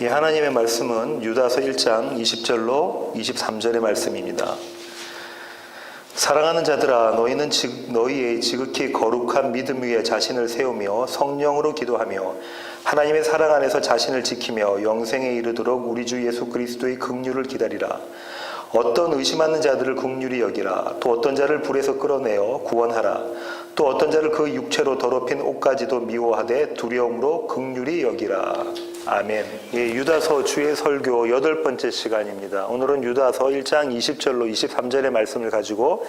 이 하나님의 말씀은 유다서 1장 20절로 23절의 말씀입니다. 사랑하는 자들아, 너희는 너희의 지극히 거룩한 믿음 위에 자신을 세우며 성령으로 기도하며 하나님의 사랑 안에서 자신을 지키며 영생에 이르도록 우리 주 예수 그리스도의 긍휼을 기다리라. 어떤 의심하는 자들을 긍휼히 여기라. 또 어떤 자를 불에서 끌어내어 구원하라. 또 어떤 자를 그 육체로 더럽힌 옷까지도 미워하되 두려움으로 긍휼히 여기라. 아멘. 예, 유다서 주의 설교 8번째 시간입니다. 오늘은 유다서 1장 20절로 23절의 말씀을 가지고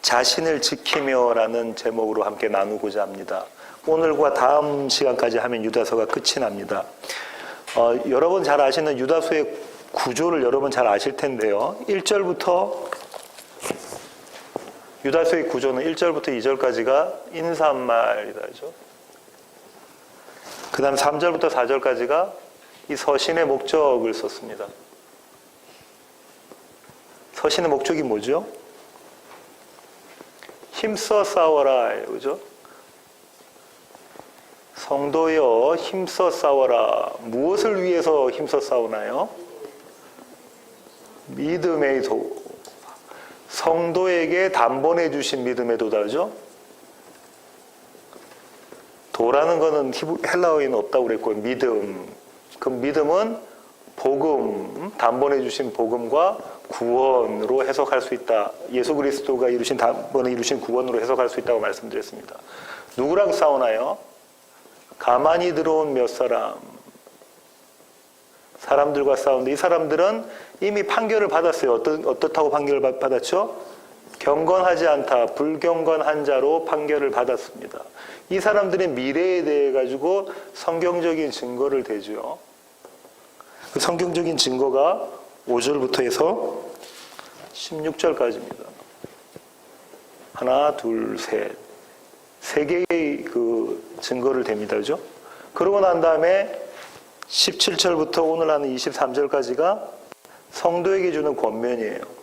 자신을 지키며 라는 제목으로 함께 나누고자 합니다. 오늘과 다음 시간까지 하면 유다서가 끝이 납니다. 여러분 잘 아시는 유다서의 구조를 여러분 잘 아실 텐데요. 1절부터 유다서의 구조는 1절부터 2절까지가 인사말이죠. 그 다음 3절부터 4절까지가 이 서신의 목적을 썼습니다. 서신의 목적이 뭐죠? 힘써 싸워라, 그죠? 성도여 힘써 싸워라. 무엇을 위해서 힘써 싸우나요? 믿음의 도. 성도에게 단번해 주신 믿음의 도다죠? 도라는 거는 헬라어에는 없다고 그랬고, 믿음. 그 믿음은 복음, 단번해 주신 복음과 구원으로 해석할 수 있다. 예수 그리스도가 단번에 이루신 구원으로 해석할 수 있다고 말씀드렸습니다. 누구랑 싸우나요? 가만히 들어온 몇 사람들과 싸우는데, 이 사람들은 이미 판결을 받았어요. 어떻다고 판결을 받았죠? 경건하지 않다, 불경건한 자로 판결을 받았습니다. 이 사람들의 미래에 대해 가지고 성경적인 증거를 대죠. 그 성경적인 증거가 5절부터 해서 16절까지입니다. 하나, 둘, 셋. 세 개의 그 증거를 댑니다. 그죠? 그러고 난 다음에 17절부터 오늘 하는 23절까지가 성도에게 주는 권면이에요.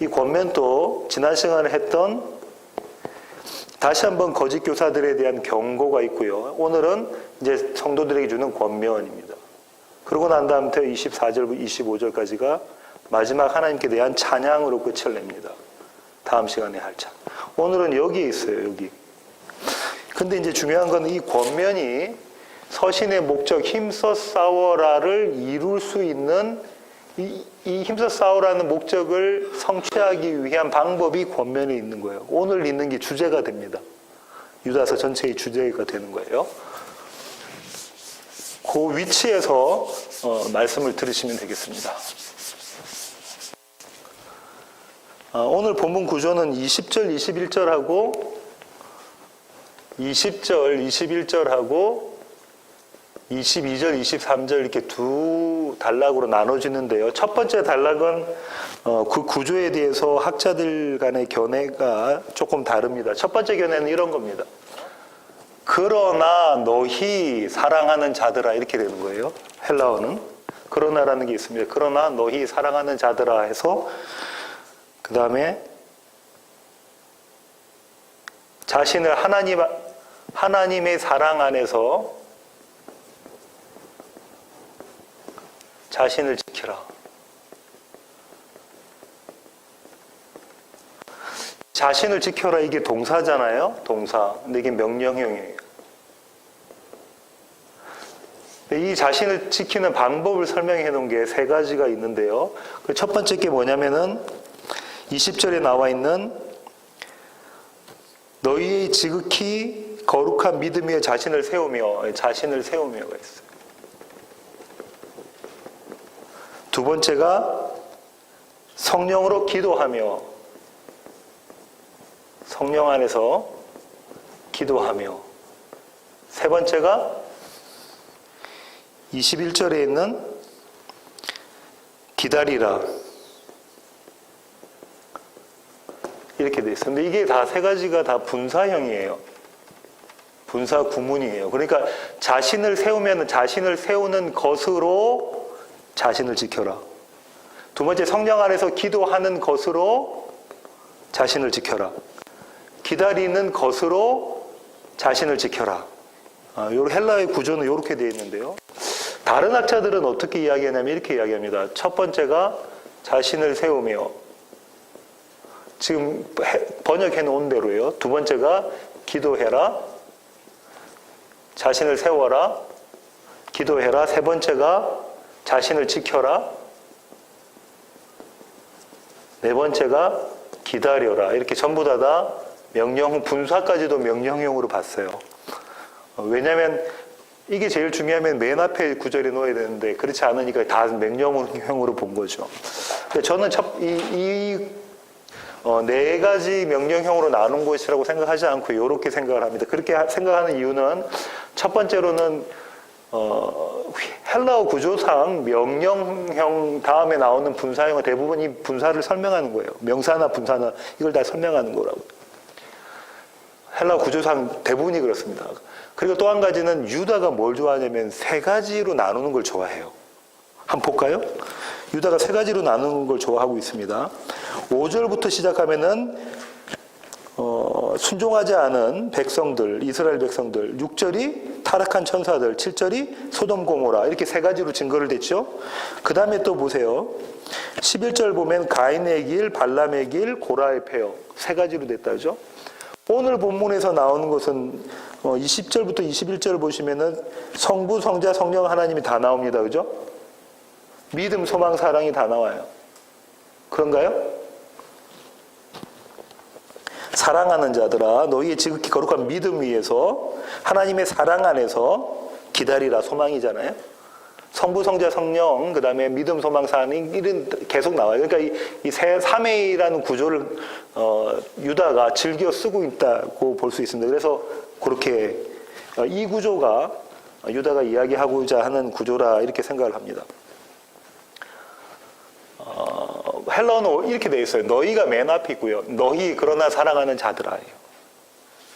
이 권면도 지난 시간에 했던 다시 한번 거짓 교사들에 대한 경고가 있고요. 오늘은 이제 성도들에게 주는 권면입니다. 그러고 난 다음부터 24절부터 25절까지가 마지막 하나님께 대한 찬양으로 끝을 냅니다. 다음 시간에 할 찬. 오늘은 여기에 있어요, 여기. 근데 이제 중요한 건 이 권면이 서신의 목적, 힘써 싸워라를 이룰 수 있는 이 힘써 싸우라는 목적을 성취하기 위한 방법이 권면에 있는 거예요. 오늘 있는 게 주제가 됩니다. 유다서 전체의 주제가 되는 거예요. 그 위치에서 말씀을 들으시면 되겠습니다. 오늘 본문 구조는 20절, 21절하고 20절, 21절하고 22절, 23절 이렇게 두 단락으로 나눠지는데요. 첫 번째 단락은 그 구조에 대해서 학자들 간의 견해가 조금 다릅니다. 첫 번째 견해는 이런 겁니다. 그러나 너희 사랑하는 자들아, 이렇게 되는 거예요. 헬라어는. 그러나라는 게 있습니다. 그러나 너희 사랑하는 자들아 해서 그 다음에 자신을 하나님의 사랑 안에서 자신을 지키라. 자신을 지켜라, 이게 동사잖아요. 동사. 근데 이게 명령형이에요. 이 자신을 지키는 방법을 설명해 놓은 게 3가지가 있는데요. 그 첫 번째 게 뭐냐면은 20절에 나와 있는 너희의 지극히 거룩한 믿음 위에 자신을 세우며가 있어요. 두 번째가 성령으로 기도하며, 성령 안에서 기도하며. 세 번째가 21절에 있는 기다리라. 이렇게 돼 있어요. 근데 이게 다 3가지가 다 분사형이에요. 분사 구문이에요. 그러니까 자신을 세우면 자신을 세우는 것으로 자신을 지켜라. 두 번째, 성령 안에서 기도하는 것으로 자신을 지켜라. 기다리는 것으로 자신을 지켜라. 요 헬라의 구조는 이렇게 되어 있는데요. 다른 학자들은 어떻게 이야기하냐면 이렇게 이야기합니다. 첫 번째가 자신을 세우며, 지금 번역해 놓은 대로예요. 두 번째가 기도해라, 자신을 세워라, 기도해라. 세 번째가 자신을 지켜라. 네 번째가 기다려라. 이렇게 전부 다 명령, 분사까지도 명령형으로 봤어요. 왜냐하면 이게 제일 중요하면 맨 앞에 구절에 넣어야 되는데 그렇지 않으니까 다 명령형으로 본 거죠. 저는 네 가지 명령형으로 나눈 것이라고 생각하지 않고 이렇게 생각을 합니다. 그렇게 생각하는 이유는 첫 번째로는 헬라어 구조상 명령형 다음에 나오는 분사형은 대부분 이 분사를 설명하는 거예요. 명사나 분사나 이걸 다 설명하는 거라고. 헬라어 구조상 대부분이 그렇습니다. 그리고 또 한 가지는 유다가 뭘 좋아하냐면 세 가지로 나누는 걸 좋아해요. 한번 볼까요? 유다가 세 가지로 나누는 걸 좋아하고 있습니다. 5절부터 시작하면은 순종하지 않은 백성들, 이스라엘 백성들, 6절이 타락한 천사들, 7절이 소돔 고모라, 이렇게 세 가지로 증거를 댔죠. 그 다음에 또 보세요. 11절 보면 가인의 길, 발람의 길, 고라의 폐역, 세 가지로 됐다죠. 오늘 본문에서 나오는 것은 20절부터 21절 보시면은 성부, 성자, 성령 하나님이 다 나옵니다. 그죠? 믿음, 소망, 사랑이 다 나와요. 그런가요? 사랑하는 자들아, 너희의 지극히 거룩한 믿음 위에서 하나님의 사랑 안에서 기다리라. 소망이잖아요. 성부, 성자, 성령, 그 다음에 믿음, 소망, 사랑이 이런 계속 나와요. 그러니까 이 삼위라는 구조를 유다가 즐겨 쓰고 있다고 볼 수 있습니다. 그래서 그렇게 이 구조가 유다가 이야기하고자 하는 구조라 이렇게 생각을 합니다. 헬라어는 이렇게 되어 있어요. 너희가 맨 앞에 있고요. 너희 그러나 사랑하는 자들아예요.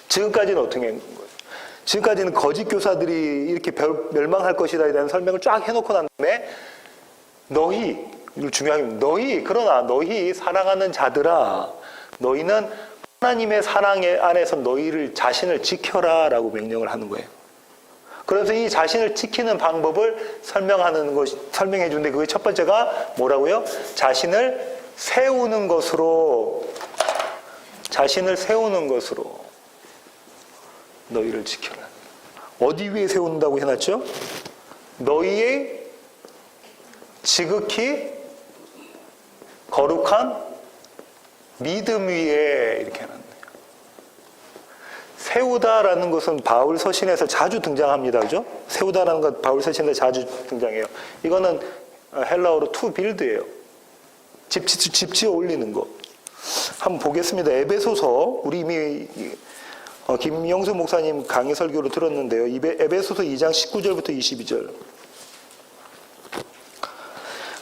지금까지는 어떻게 한 거예요? 지금까지는 거짓 교사들이 이렇게 멸망할 것이다에 대한 설명을 쫙 해놓고 난 다음에 너희, 이거 중요한 게 너희, 그러나 너희 사랑하는 자들아, 너희는 하나님의 사랑 안에서 너희를 자신을 지켜라 라고 명령을 하는 거예요. 그래서 이 자신을 지키는 방법을 설명해 주는데 그게 첫 번째가 뭐라고요? 자신을 세우는 것으로 너희를 지켜라. 어디 위에 세운다고 해놨죠? 너희의 지극히 거룩한 믿음 위에 이렇게 해놨네요. 세우다라는 것은 바울 서신에서 자주 등장합니다. 그죠? 세우다라는 것 바울 서신에서 자주 등장해요. 이거는 헬라어로 to build예요. 집 지어 올리는 거. 한번 보겠습니다. 에베소서, 우리 이미 김영수 목사님 강의 설교로 들었는데요. 에베소서 2장 19절부터 22절.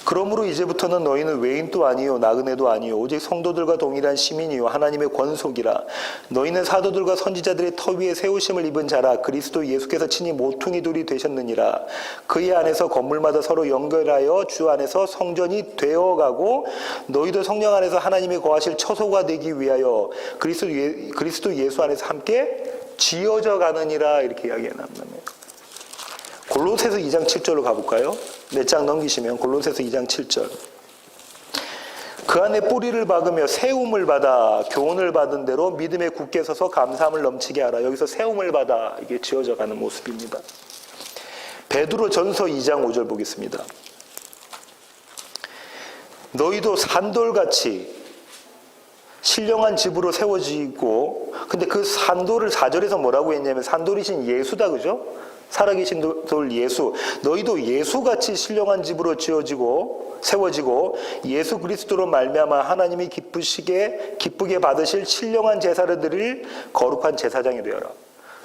그러므로 이제부터는 너희는 외인도 아니요 나그네도 아니요 오직 성도들과 동일한 시민이요 하나님의 권속이라. 너희는 사도들과 선지자들의 터 위에 세우심을 입은 자라. 그리스도 예수께서 친히 모퉁이 돌이 되셨느니라. 그의 안에서 건물마다 서로 연결하여 주 안에서 성전이 되어가고 너희도 성령 안에서 하나님이 거하실 처소가 되기 위하여 그리스도 예수 안에서 함께 지어져 가느니라. 이렇게 이야기해놨네요. 골로새서 2장 7절로 가볼까요? 몇 장 넘기시면 골로새서 2장 7절. 그 안에 뿌리를 박으며 세움을 받아 교훈을 받은 대로 믿음에 굳게 서서 감사함을 넘치게 하라. 여기서 세움을 받아 이게 지어져 가는 모습입니다. 베드로 전서 2장 5절 보겠습니다. 너희도 산돌같이 신령한 집으로 세워지고, 근데 그 산돌을 4절에서 뭐라고 했냐면 산돌이신 예수다. 그죠? 살아계신 돌 예수. 너희도 예수같이 신령한 집으로 지어지고 세워지고 예수 그리스도로 말미암아 하나님이 기쁘게 받으실 신령한 제사를 드릴 거룩한 제사장이 되어라.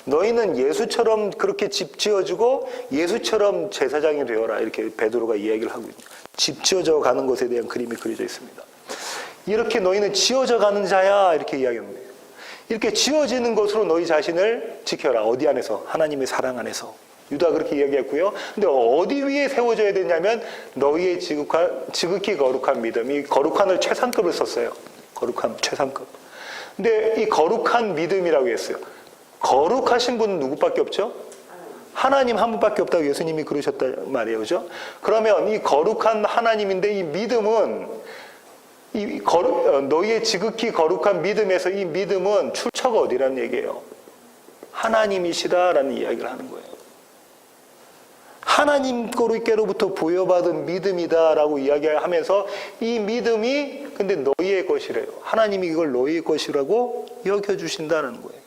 너희는 예수처럼 그렇게 집 지어지고 예수처럼 제사장이 되어라. 이렇게 베드로가 이야기를 하고 있습니다. 집 지어져 가는 것에 대한 그림이 그려져 있습니다. 이렇게 너희는 지어져 가는 자야. 이렇게 이야기합니다. 이렇게 지어지는 것으로 너희 자신을 지켜라. 어디 안에서? 하나님의 사랑 안에서. 유다 그렇게 이야기했고요. 근데 어디 위에 세워져야 되냐면 너희의 지극히 거룩한 믿음. 이 거룩한을 최상급을 썼어요. 거룩한 최상급. 근데 이 거룩한 믿음이라고 했어요. 거룩하신 분은 누구밖에 없죠? 하나님 한 분밖에 없다고 예수님이 그러셨단 말이에요. 그죠? 그러면 이 거룩한 하나님인데 이 믿음은 너희의 지극히 거룩한 믿음에서 이 믿음은 출처가 어디라는 얘기예요? 하나님이시다라는 이야기를 하는 거예요. 하나님께로부터 부여받은 믿음이다라고 이야기하면서 이 믿음이 근데 너희의 것이래요. 하나님이 이걸 너희의 것이라고 여겨주신다는 거예요.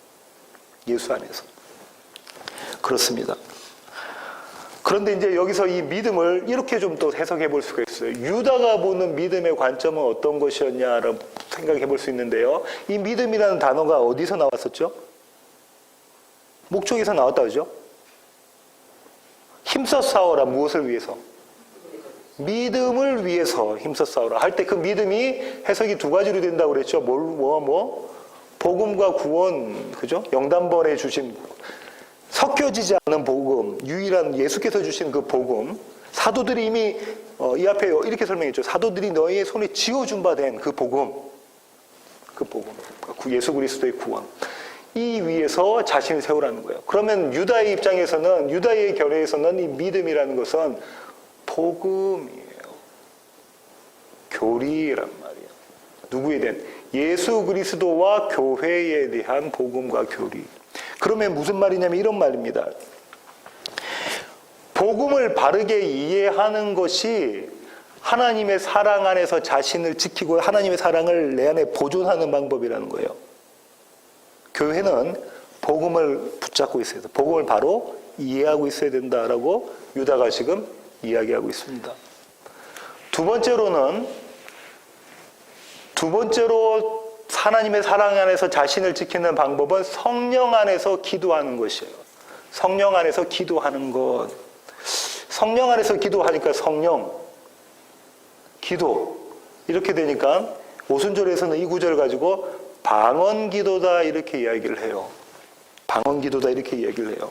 예수 안에서. 그렇습니다. 그런데 이제 여기서 이 믿음을 이렇게 좀 또 해석해 볼 수가 있어요. 유다가 보는 믿음의 관점은 어떤 것이었냐라고 생각해 볼 수 있는데요. 이 믿음이라는 단어가 어디서 나왔었죠? 목적에서 나왔다 그러죠? 힘써 싸워라. 무엇을 위해서? 믿음을 위해서 힘써 싸워라. 할 때 그 믿음이 해석이 두 가지로 된다고 그랬죠. 복음과 구원, 그죠? 영단번에 주신 섞여지지 않은 복음, 유일한 예수께서 주신 그 복음, 사도들이 이미 이 앞에 이렇게 설명했죠. 사도들이 너희의 손에 쥐어준 바 된 그 복음, 예수 그리스도의 구원. 이 위에서 자신을 세우라는 거예요. 그러면 유다의 입장에서는, 유다의 결의에서는 이 믿음이라는 것은 복음이에요. 교리란 말이에요. 누구에 대한? 예수 그리스도와 교회에 대한 복음과 교리. 그러면 무슨 말이냐면 이런 말입니다. 복음을 바르게 이해하는 것이 하나님의 사랑 안에서 자신을 지키고 하나님의 사랑을 내 안에 보존하는 방법이라는 거예요. 교회는 복음을 붙잡고 있어야 돼. 복음을 바로 이해하고 있어야 된다라고 유다가 지금 이야기하고 있습니다. 두 번째로 하나님의 사랑 안에서 자신을 지키는 방법은 성령 안에서 기도하는 것이에요. 성령 안에서 기도하는 것. 성령 안에서 기도하니까 성령, 기도. 이렇게 되니까 오순절에서는 이 구절을 가지고 방언 기도다 이렇게 이야기를 해요. 방언 기도다 이렇게 이야기를 해요.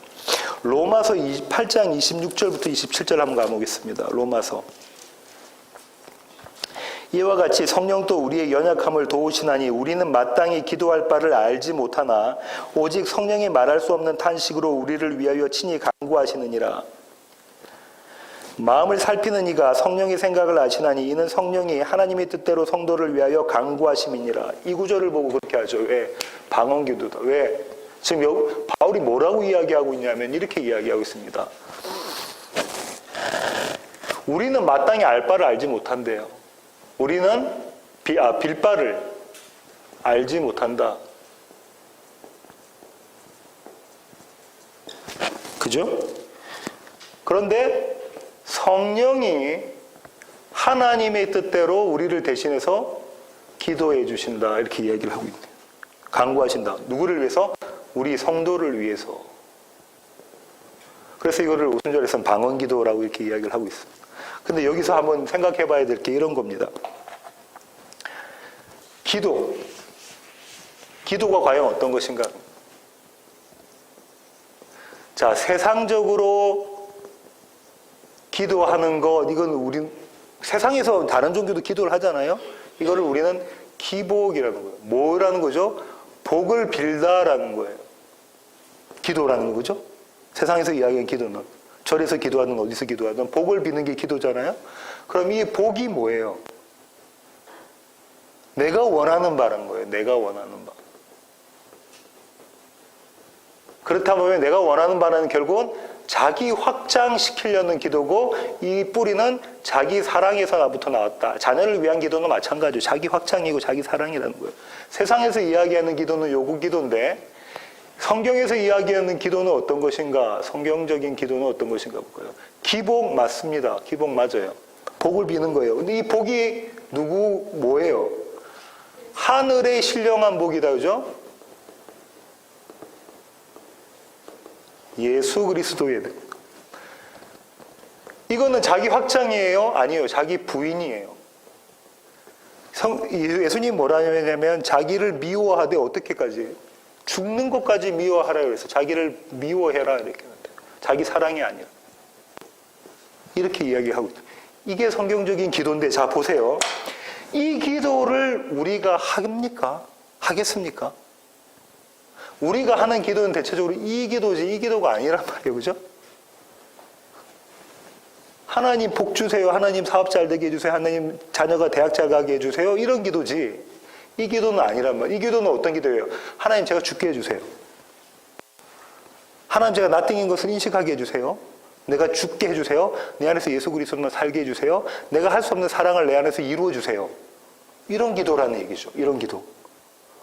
로마서 8장 26절부터 27절 한번 가보겠습니다. 로마서. 이와 같이 성령도 우리의 연약함을 도우시나니 우리는 마땅히 기도할 바를 알지 못하나 오직 성령이 말할 수 없는 탄식으로 우리를 위하여 친히 간구하시느니라. 마음을 살피는 이가 성령의 생각을 아시나니 이는 성령이 하나님의 뜻대로 성도를 위하여 간구하심이니라. 이 구절을 보고 그렇게 하죠. 왜? 방언 기도다. 왜? 지금 바울이 뭐라고 이야기하고 있냐면 이렇게 이야기하고 있습니다. 우리는 마땅히 알 바를 알지 못한대요. 우리는 빌 바를 알지 못한다. 그죠? 그런데 성령이 하나님의 뜻대로 우리를 대신해서 기도해 주신다. 이렇게 이야기를 하고 있네요. 간구하신다. 누구를 위해서? 우리 성도를 위해서. 그래서 이거를 오순절에서는 방언기도라고 이렇게 이야기를 하고 있습니다. 근데 여기서 한번 생각해 봐야 될 게 이런 겁니다. 기도가 과연 어떤 것인가? 자, 세상적으로 기도하는 것, 이건 우리 세상에서 다른 종교도 기도를 하잖아요. 이거를 우리는 기복이라는 거예요. 뭐라는 거죠? 복을 빌다라는 거예요. 기도라는 거죠. 세상에서 이야기하는 기도는 절에서 기도하든 어디서 기도하든 복을 비는 게 기도잖아요. 그럼 이 복이 뭐예요? 내가 원하는 바라는 거예요. 내가 원하는 바. 그렇다면 내가 원하는 바는 결국은 자기 확장시키려는 기도고 이 뿌리는 자기 사랑에서부터 나왔다. 자녀를 위한 기도는 마찬가지죠. 자기 확장이고 자기 사랑이라는 거예요. 세상에서 이야기하는 기도는 요구 기도인데 성경에서 이야기하는 기도는 어떤 것인가? 성경적인 기도는 어떤 것인가 볼까요? 기복 맞습니다. 기복 맞아요. 복을 비는 거예요. 근데 이 복이 뭐예요? 하늘의 신령한 복이다. 그죠? 예수 그리스도의 복. 이거는 자기 확장이에요? 아니에요. 자기 부인이에요. 예수님이 뭐라 하냐면 자기를 미워하되 어떻게까지? 죽는 것까지 미워하라 그래서 자기를 미워해라 이렇게 하는데 자기 사랑이 아니야. 이렇게 이야기하고 있다. 이게 성경적인 기도인데 자 보세요. 이 기도를 우리가 합니까? 하겠습니까? 우리가 하는 기도는 대체적으로 이 기도지 이 기도가 아니란 말이에요. 그죠? 하나님 복 주세요. 하나님 사업 잘 되게 해주세요. 하나님 자녀가 대학 잘 가게 해주세요. 이런 기도지. 이 기도는 아니란 말이에요. 이 기도는 어떤 기도예요? 하나님 제가 죽게 해주세요. 하나님 제가 나띵인 것을 인식하게 해주세요. 내가 죽게 해주세요. 내 안에서 예수 그리스도만 살게 해주세요. 내가 할 수 없는 사랑을 내 안에서 이루어주세요. 이런 기도라는 얘기죠. 이런 기도.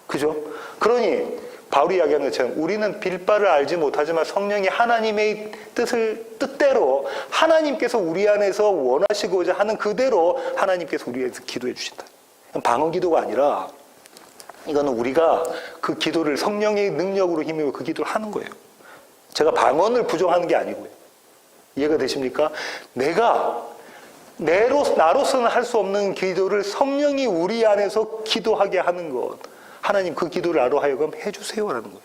그죠? 그러니 바울이 이야기하는 것처럼 우리는 빌바를 알지 못하지만 성령이 하나님의 뜻대로 하나님께서 우리 안에서 원하시고자 하는 그대로 하나님께서 우리에서 기도해 주신다. 방언 기도가 아니라 이거는 우리가 그 기도를 성령의 능력으로 힘입어 그 기도를 하는 거예요. 제가 방언을 부정하는 게 아니고요. 이해가 되십니까? 나로서는 할 수 없는 기도를 성령이 우리 안에서 기도하게 하는 것. 하나님 그 기도를 나로 하여금 해주세요라는 거예요.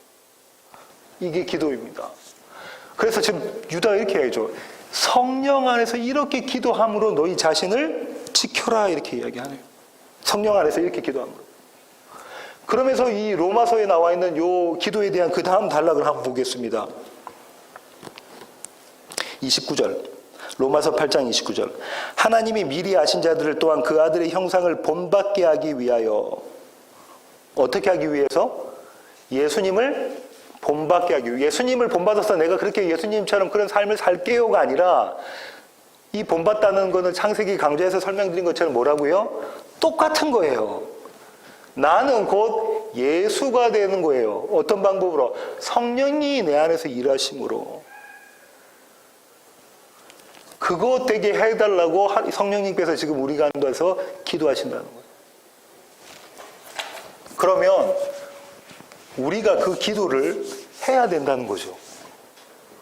이게 기도입니다. 그래서 지금 유다가 이렇게 해야죠. 성령 안에서 이렇게 기도함으로 너희 자신을 지켜라 이렇게 이야기하네요. 성령 안에서 이렇게 기도함으로. 그러면서 이 로마서에 나와 있는 요 기도에 대한 그 다음 단락을 한번 보겠습니다. 29절. 로마서 8장 29절. 하나님이 미리 아신 자들을 또한 그 아들의 형상을 본받게 하기 위하여 어떻게 하기 위해서? 예수님을 본받게 하기 위해. 예수님을 본받아서 내가 그렇게 예수님처럼 그런 삶을 살게요가 아니라 이 본받다는 거는 창세기 강좌에서 설명드린 것처럼 뭐라고요? 똑같은 거예요. 나는 곧 예수가 되는 거예요. 어떤 방법으로? 성령이 내 안에서 일하심으로. 그거 되게 해달라고 성령님께서 지금 우리 가운데서 기도하신다는 거예요. 그러면 우리가 그 기도를 해야 된다는 거죠.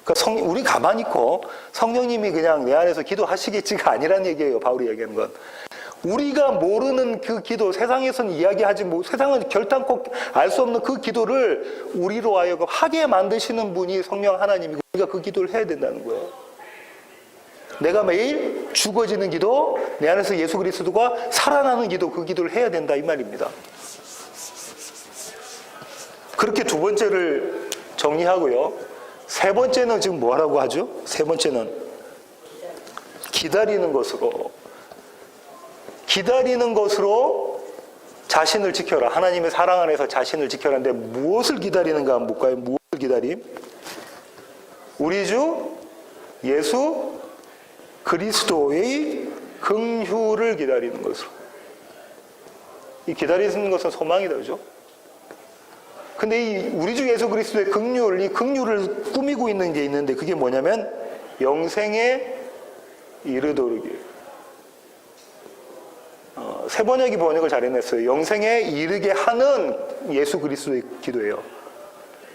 그러니까 우리 가만히 있고 성령님이 그냥 내 안에서 기도하시겠지가 아니란 얘기예요. 바울이 얘기하는 건. 우리가 모르는 그 기도, 세상에서는 이야기하지 못, 세상은 결단코 알 수 없는 그 기도를 우리로 하여금 하게 만드시는 분이 성령 하나님이고 우리가 그 기도를 해야 된다는 거예요. 내가 매일 죽어지는 기도, 내 안에서 예수 그리스도가 살아나는 기도, 그 기도를 해야 된다 이 말입니다. 그렇게 두 번째를 정리하고요. 세 번째는 지금 뭐 하라고 하죠? 세 번째는 기다리는 것으로 자신을 지켜라. 하나님의 사랑 안에서 자신을 지켜라는데 무엇을 기다리는가 한번 볼까요? 무엇을 기다림? 우리 주 예수 그리스도의 긍휼을 기다리는 것으로. 이 기다리는 것은 소망이다, 그죠? 근데 이 우리 주 예수 그리스도의 긍휼, 이 긍휼을 꾸미고 있는 게 있는데 그게 뭐냐면 영생에 이르도록이에요. 세 번역이 번역을 잘 해냈어요. 영생에 이르게 하는 예수 그리스도의 기도예요.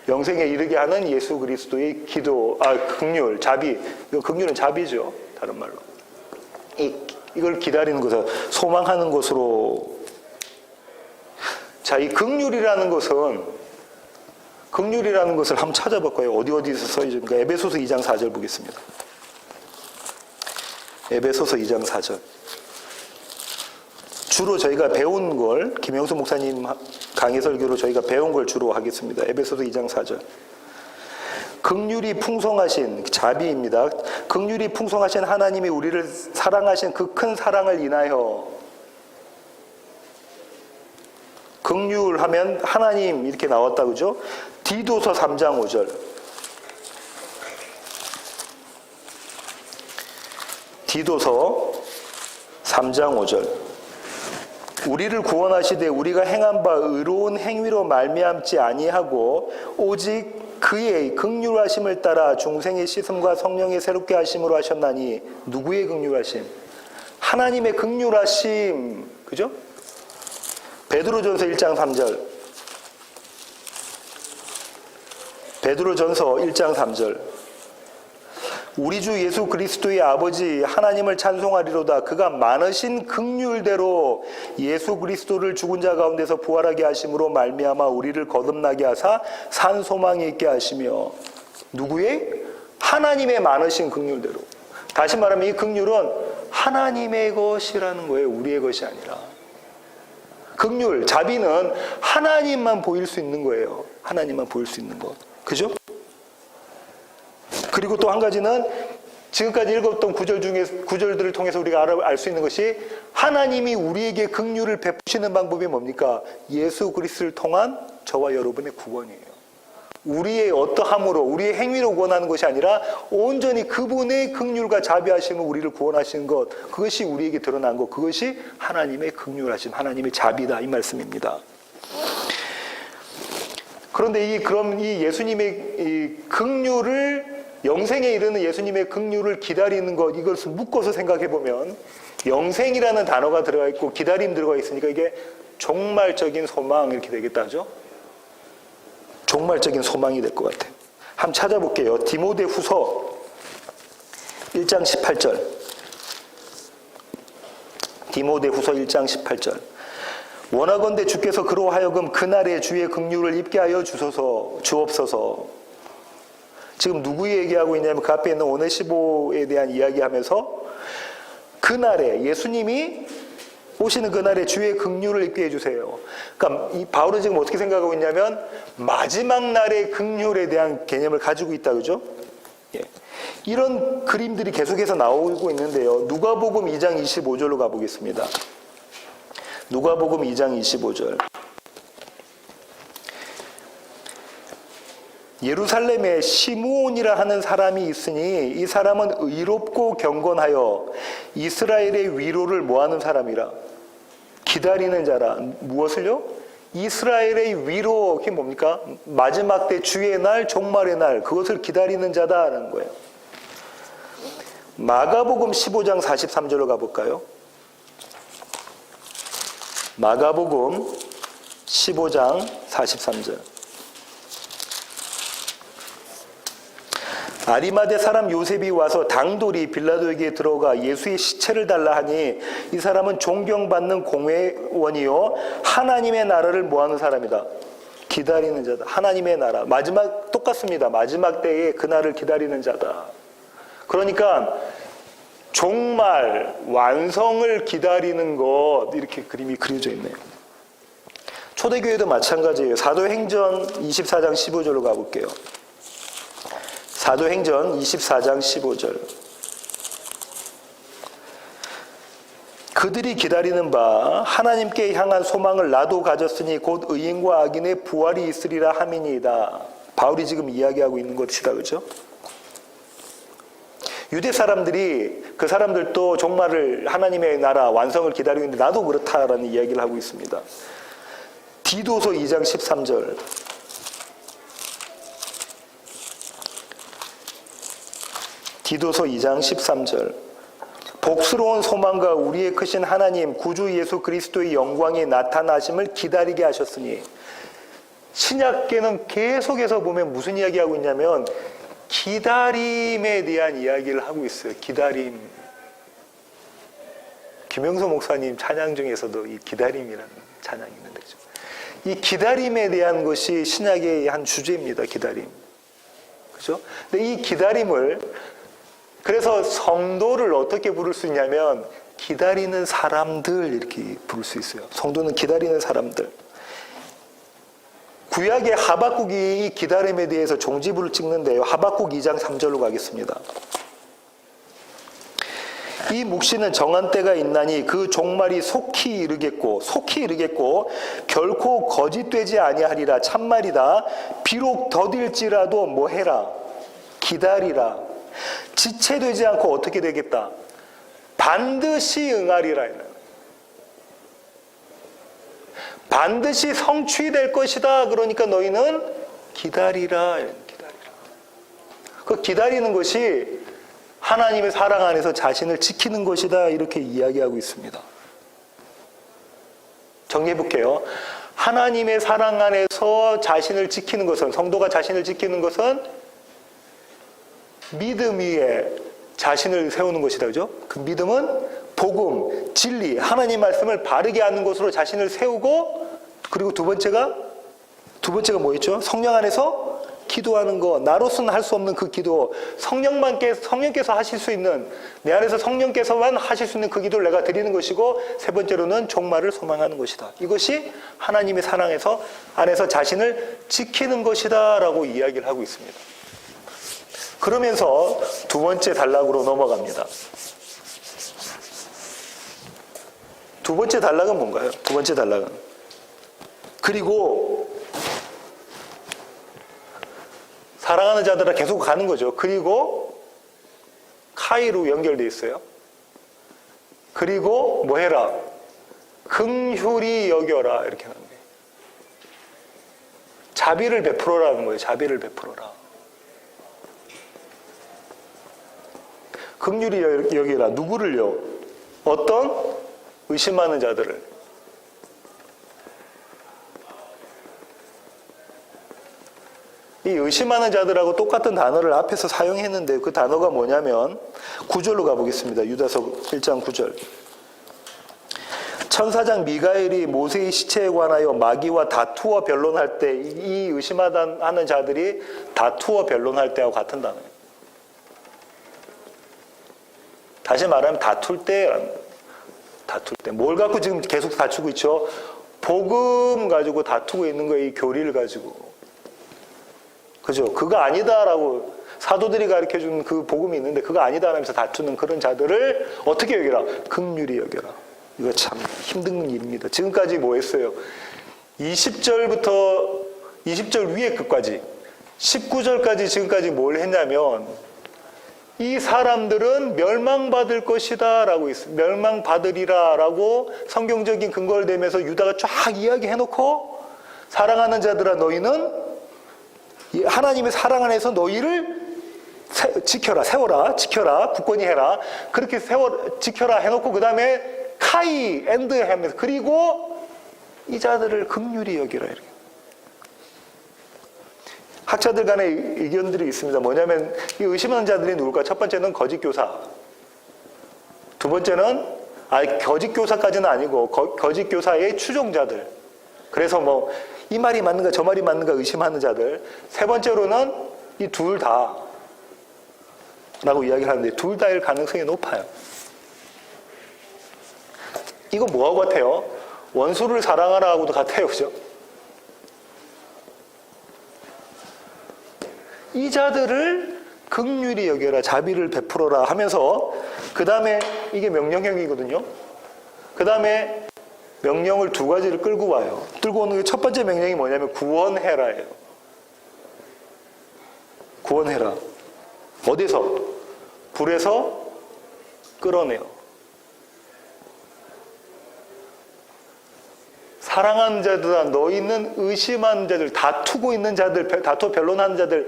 영생에 이르게 하는 예수 그리스도의 기도, 긍휼, 자비. 긍휼은 자비죠. 다른 말로. 이걸 기다리는 것을 소망하는 것으로. 자, 이 긍휼이라는 것을 한번 찾아볼까요? 어디서 써있는가? 에베소서 2장 4절 보겠습니다. 에베소서 2장 4절. 주로 저희가 배운 걸, 김영수 목사님 강의 설교로 저희가 배운 걸 주로 하겠습니다. 에베소서 2장 4절. 긍휼이 풍성하신, 자비입니다. 긍휼이 풍성하신 하나님이 우리를 사랑하신 그 큰 사랑을 인하여. 긍휼하면 하나님 이렇게 나왔다, 그죠? 디도서 3장 5절. 디도서 3장 5절. 우리를 구원하시되 우리가 행한 바 의로운 행위로 말미암지 아니하고 오직 그의 긍휼하심을 따라 중생의 씻음과 성령의 새롭게 하심으로 하셨나니. 누구의 긍휼하심? 하나님의 긍휼하심. 그죠? 베드로전서 1장 3절. 베드로전서 1장 3절. 우리 주 예수 그리스도의 아버지 하나님을 찬송하리로다. 그가 많으신 긍휼대로 예수 그리스도를 죽은 자 가운데서 부활하게 하심으로 말미암아 우리를 거듭나게 하사 산 소망이 있게 하시며. 누구의? 하나님의 많으신 긍휼대로. 다시 말하면 이 긍휼은 하나님의 것이라는 거예요. 우리의 것이 아니라. 긍휼, 자비는 하나님만 보일 수 있는 거예요. 하나님만 보일 수 있는 것. 그죠? 그리고 또 한 가지는 지금까지 읽었던 구절들을 통해서 우리가 알 수 있는 것이 하나님이 우리에게 긍휼을 베푸시는 방법이 뭡니까? 예수 그리스도를 통한 저와 여러분의 구원이에요. 우리의 어떠함으로, 우리의 행위로 구원하는 것이 아니라 온전히 그분의 긍휼과 자비하심으로 우리를 구원하시는 것, 그것이 우리에게 드러난 것, 그것이 하나님의 긍휼하심, 하나님의 자비다, 이 말씀입니다. 그런데 그럼 이 예수님의 이 긍휼을, 영생에 이르는 예수님의 긍휼을 기다리는 것, 이것을 묶어서 생각해 보면 영생이라는 단어가 들어가 있고 기다림 들어가 있으니까 이게 종말적인 소망 이렇게 되겠다죠? 종말적인 소망이 될 것 같아요. 한번 찾아볼게요. 디모데후서 1장 18절. 디모데후서 1장 18절. 원하건대 주께서 그로 하여금 그날의 주의 긍휼을 입게 하여 주옵소서. 지금 누구 얘기하고 있냐면 그 앞에 있는 오네시모에 대한 이야기하면서 그날에 예수님이 오시는 그날에 주의 긍휼을 입게 해주세요. 그러니까 이 바울은 지금 어떻게 생각하고 있냐면 마지막 날의 긍휼에 대한 개념을 가지고 있다, 그죠? 예. 이런 그림들이 계속해서 나오고 있는데요. 누가복음 2장 25절로 가보겠습니다. 누가복음 2장 25절. 예루살렘에 시므온이라 하는 사람이 있으니 이 사람은 의롭고 경건하여 이스라엘의 위로를 모하는 사람이라. 기다리는 자라. 무엇을요? 이스라엘의 위로, 그게 뭡니까? 마지막 때 주의 날, 종말의 날, 그것을 기다리는 자다라는 거예요. 마가복음 15장 43절로 가볼까요? 마가복음 15장 43절. 아리마대 사람 요셉이 와서 당돌이 빌라도에게 들어가 예수의 시체를 달라 하니 이 사람은 존경받는 공회원이요 하나님의 나라를 모하는 사람이다. 기다리는 자다. 하나님의 나라. 마지막 똑같습니다. 마지막 때에 그날을 기다리는 자다. 그러니까 종말, 완성을 기다리는 것, 이렇게 그림이 그려져 있네요. 초대교회도 마찬가지예요. 사도행전 24장 15절로 가볼게요. 사도행전 24장 15절. 그들이 기다리는 바 하나님께 향한 소망을 나도 가졌으니 곧 의인과 악인의 부활이 있으리라 함이니이다. 바울이 지금 이야기하고 있는 것이다, 그렇죠? 유대 사람들이, 그 사람들도 종말을, 하나님의 나라 완성을 기다리고 있는데 나도 그렇다라는 이야기를 하고 있습니다. 디도서 2장 13절. 디도서 2장 13절. 복스러운 소망과 우리의 크신 하나님 구주 예수 그리스도의 영광이 나타나심을 기다리게 하셨으니. 신약계는 계속해서 보면 무슨 이야기하고 있냐면 기다림에 대한 이야기를 하고 있어요. 기다림. 김영서 목사님 찬양 중에서도 이 기다림이라는 찬양이 있는데, 이 기다림에 대한 것이 신약의 한 주제입니다. 기다림. 그죠? 근데 이 기다림을, 그래서 성도를 어떻게 부를 수 있냐면 기다리는 사람들, 이렇게 부를 수 있어요. 성도는 기다리는 사람들. 구약의 하박국이 이 기다림에 대해서 종지부를 찍는데요. 하박국 2장 3절로 가겠습니다. 이 묵시는 정한 때가 있나니 그 종말이 속히 이르겠고 결코 거짓되지 아니하리라. 참말이다. 비록 더딜지라도 뭐 해라? 기다리라. 지체되지 않고 어떻게 되겠다? 반드시 응하리라. 반드시 성취될 것이다. 그러니까 너희는 기다리라. 그 기다리는 것이 하나님의 사랑 안에서 자신을 지키는 것이다. 이렇게 이야기하고 있습니다. 정리해 볼게요. 하나님의 사랑 안에서 자신을 지키는 것은, 성도가 자신을 지키는 것은 믿음 위에 자신을 세우는 것이다. 그죠? 그 믿음은 복음, 진리, 하나님 말씀을 바르게 하는 것으로 자신을 세우고, 그리고 두 번째가 뭐였죠? 성령 안에서 기도하는 거. 나로서는 할 수 없는 그 기도, 성령께서 하실 수 있는, 내 안에서 성령께서만 하실 수 있는 그 기도를 내가 드리는 것이고, 세 번째로는 종말을 소망하는 것이다. 이것이 하나님의 사랑에서 안에서 자신을 지키는 것이다 라고 이야기를 하고 있습니다. 그러면서 두 번째 단락으로 넘어갑니다. 두 번째 단락은 뭔가요? 두 번째 단락은 그리고 사랑하는 자들아 계속 가는 거죠. 그리고 카이로 연결되어 있어요. 그리고 뭐 해라? 긍휼히 여겨라 이렇게 하는 거예요. 자비를 베풀어라는 거예요. 자비를 베풀어라. 긍휼히 여기라. 누구를요? 어떤 의심하는 자들을. 이 의심하는 자들하고 똑같은 단어를 앞에서 사용했는데 그 단어가 뭐냐면 9절로 가보겠습니다. 유다서 1장 9절. 천사장 미가엘이 모세의 시체에 관하여 마귀와 다투어 변론할 때 이 의심하는 자들이 다투어 변론할 때하고 같은 단어예요. 다시 말하면 다툴 때 뭘 갖고 지금 계속 다투고 있죠? 복음 가지고 다투고 있는 거예요. 이 교리를 가지고. 그죠? 그거 아니다라고 사도들이 가르쳐주는 그 복음이 있는데 그거 아니다 하면서 다투는 그런 자들을 어떻게 여겨라? 긍휼히 여겨라. 이거 참 힘든 일입니다. 지금까지 뭐 했어요? 20절부터 20절 위에 끝까지 19절까지 지금까지 뭘 했냐면 이 사람들은 멸망받을 것이다 라고 있어요. 멸망받으리라 라고 성경적인 근거를 대면서 유다가 쫙 이야기해놓고 사랑하는 자들아 너희는 하나님의 사랑 안에서 너희를 지켜라, 세워라, 지켜라, 굳건히 해라. 그렇게 지켜라 해놓고 그 다음에 카이, 엔드 하면서 그리고 이 자들을 긍휼히 여기라. 이렇게. 학자들 간의 의견들이 있습니다. 뭐냐면 이 의심하는 자들이 누굴까? 첫 번째는 거짓 교사. 두 번째는 거짓 교사까지는 아니고 거짓 교사의 추종자들. 그래서 뭐 이 말이 맞는가 저 말이 맞는가 의심하는 자들. 세 번째로는 이 둘 다 라고 이야기를 하는데 둘 다일 가능성이 높아요. 이거 뭐하고 같아요? 원수를 사랑하라 하고도 같아요. 그죠? 이 자들을 긍휼히 여겨라, 자비를 베풀어라 하면서 그 다음에 이게 명령형이거든요. 그 다음에 명령을 두 가지를 끌고 와요. 끌고 오는 게 첫 번째 명령이 뭐냐면 구원해라예요. 구원해라. 어디서? 불에서 끌어내요. 사랑하는 자들아 너희는 의심하는 자들, 다투고 있는 자들, 다투어 변론하는 자들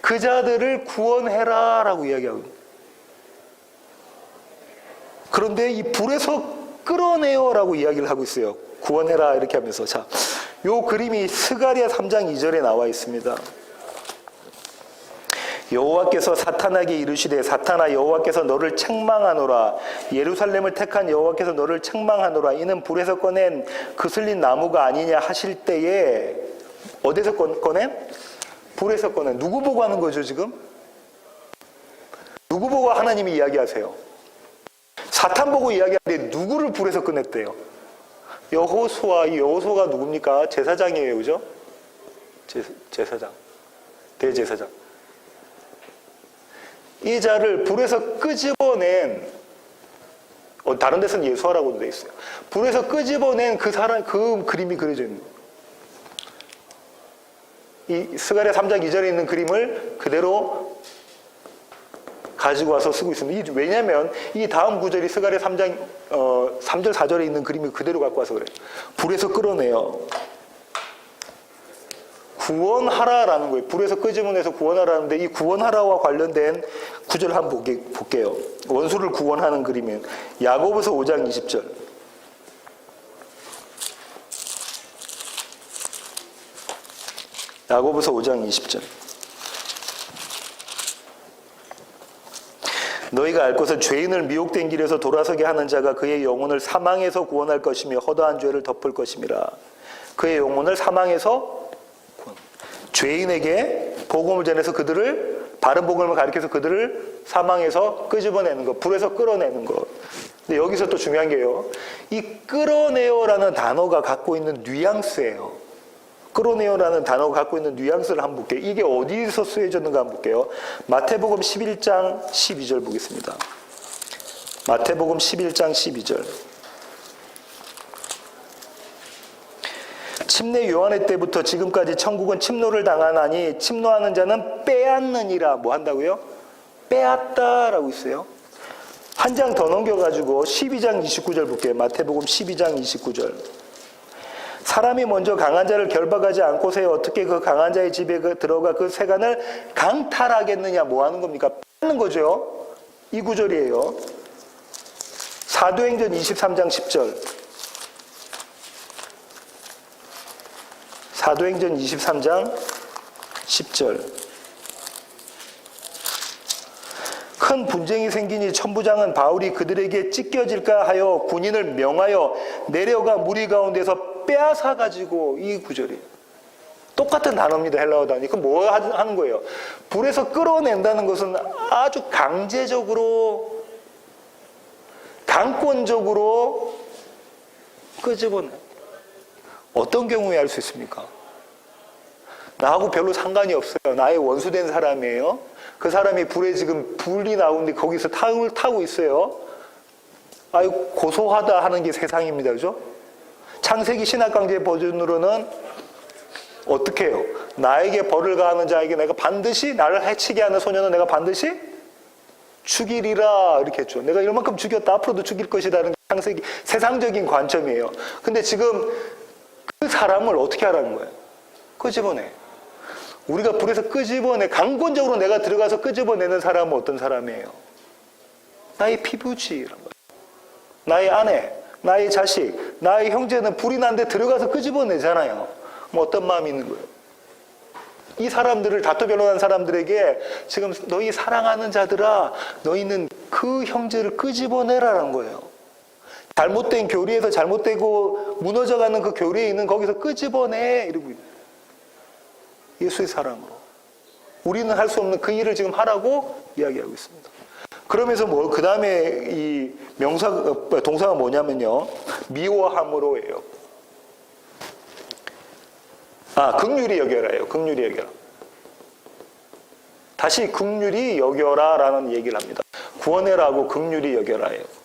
그 자들을 구원해라 라고 이야기하고 그런데 이 불에서 끌어내요 라고 이야기를 하고 있어요. 구원해라 이렇게 하면서 자, 요 그림이 스가랴 3장 2절에 나와 있습니다. 여호와께서 사탄에게 이르시되 사탄아 여호와께서 너를 책망하노라 예루살렘을 택한 여호와께서 너를 책망하노라 이는 불에서 꺼낸 그슬린 나무가 아니냐 하실 때에 어디서 꺼낸? 불에서 꺼낸. 누구 보고 하는 거죠 지금? 누구 보고 하나님이 이야기하세요? 사탄 보고 이야기하는데 누구를 불에서 꺼냈대요? 여호수아. 이 여호수아가 누굽니까? 제사장이에요. 그죠? 제사장. 대제사장. 이 자를 불에서 끄집어낸 다른 데서는 예수아라고도 돼 있어요. 불에서 끄집어낸 그 사람, 그 그림이 그려져 있는 거예요. 이 스가랴 3장 2절에 있는 그림을 그대로 가지고 와서 쓰고 있습니다. 왜냐하면 이 다음 구절이 스가랴 3장 3절 4절에 있는 그림을 그대로 갖고 와서 그래요. 불에서 끌어내요. 구원하라라는 거예요. 불에서 끄집어내서 구원하라는데 이 구원하라와 관련된 구절 한번 볼게요. 원수를 구원하는 그림이에요. 야고보서 5장 20절. 야고보서 5장 20절. 너희가 알 것은 죄인을 미혹된 길에서 돌아서게 하는 자가 그의 영혼을 사망에서 구원할 것이며 허다한 죄를 덮을 것임이라. 그의 영혼을 사망에서 죄인에게 복음을 전해서 그들을 바른 복음을 가르쳐서 그들을 사망에서 끄집어내는 것, 불에서 끌어내는 것. 근데 여기서 또 중요한 게요. 이 끌어내요라는 단어가 갖고 있는 뉘앙스예요. 끌어내요라는 단어가 갖고 있는 뉘앙스를 한번 볼게요. 이게 어디서 쓰여졌는가 한번 볼게요. 마태복음 11장 12절 보겠습니다. 마태복음 11장 12절. 침례 요한의 때부터 지금까지 천국은 침노를 당하나니 침노하는 자는 빼앗느니라. 뭐 한다고요? 빼앗다라고 있어요. 한 장 더 넘겨가지고 12장 29절 볼게요. 마태복음 12장 29절. 사람이 먼저 강한 자를 결박하지 않고서야 어떻게 그 강한 자의 집에 들어가 그 세간을 강탈하겠느냐. 뭐 하는 겁니까? 뺏는 거죠. 이 구절이에요. 사도행전 23장 10절. 사도행전 23장 10절. 큰 분쟁이 생기니 천부장은 바울이 그들에게 찢겨질까 하여 군인을 명하여 내려가 무리 가운데서 빼앗아 가지고. 이 구절이에요. 똑같은 단어입니다. 헬라어 단어. 그럼 뭐 하는 거예요? 불에서 끌어낸다는 것은 아주 강제적으로, 강권적으로 끄집어내. 어떤 경우에 할 수 있습니까? 나하고 별로 상관이 없어요. 나의 원수된 사람이에요. 그 사람이 불에 지금 불이 나오는데 거기서 타고 있어요. 아유, 고소하다 하는 게 세상입니다. 그죠? 창세기 신학강제 버전으로는 어떻게 해요? 나에게 벌을 가하는 자에게 내가 반드시, 나를 해치게 하는 소년은 내가 반드시 죽이리라. 이렇게 했죠. 내가 이만큼 죽였다. 앞으로도 죽일 것이라는 창세기 세상적인 관점이에요. 근데 지금 그 사람을 어떻게 하라는 거예요? 끄집어내. 우리가 불에서 끄집어내, 강권적으로 내가 들어가서 끄집어내는 사람은 어떤 사람이에요? 나의 피부지라는 거예요. 나의 아내, 나의 자식, 나의 형제는 불이 난데 들어가서 끄집어내잖아요. 뭐 어떤 마음이 있는 거예요? 이 사람들을 다투 변론한 사람들에게 지금 너희 사랑하는 자들아, 너희는 그 형제를 끄집어내라는 거예요. 잘못된 교리에서 잘못되고 무너져가는 그 교리에 있는 거기서 끄집어내 이러고 있는 예수의 사랑으로 우리는 할 수 없는 그 일을 지금 하라고 이야기하고 있습니다. 그러면서 뭐 그 다음에 이 동사가 뭐냐면요, 미워함으로예요. 긍휼히 여겨라예요. 긍휼히 여겨라. 다시 긍휼히 여겨라라는 얘기를 합니다. 구원해라고 긍휼히 여겨라예요.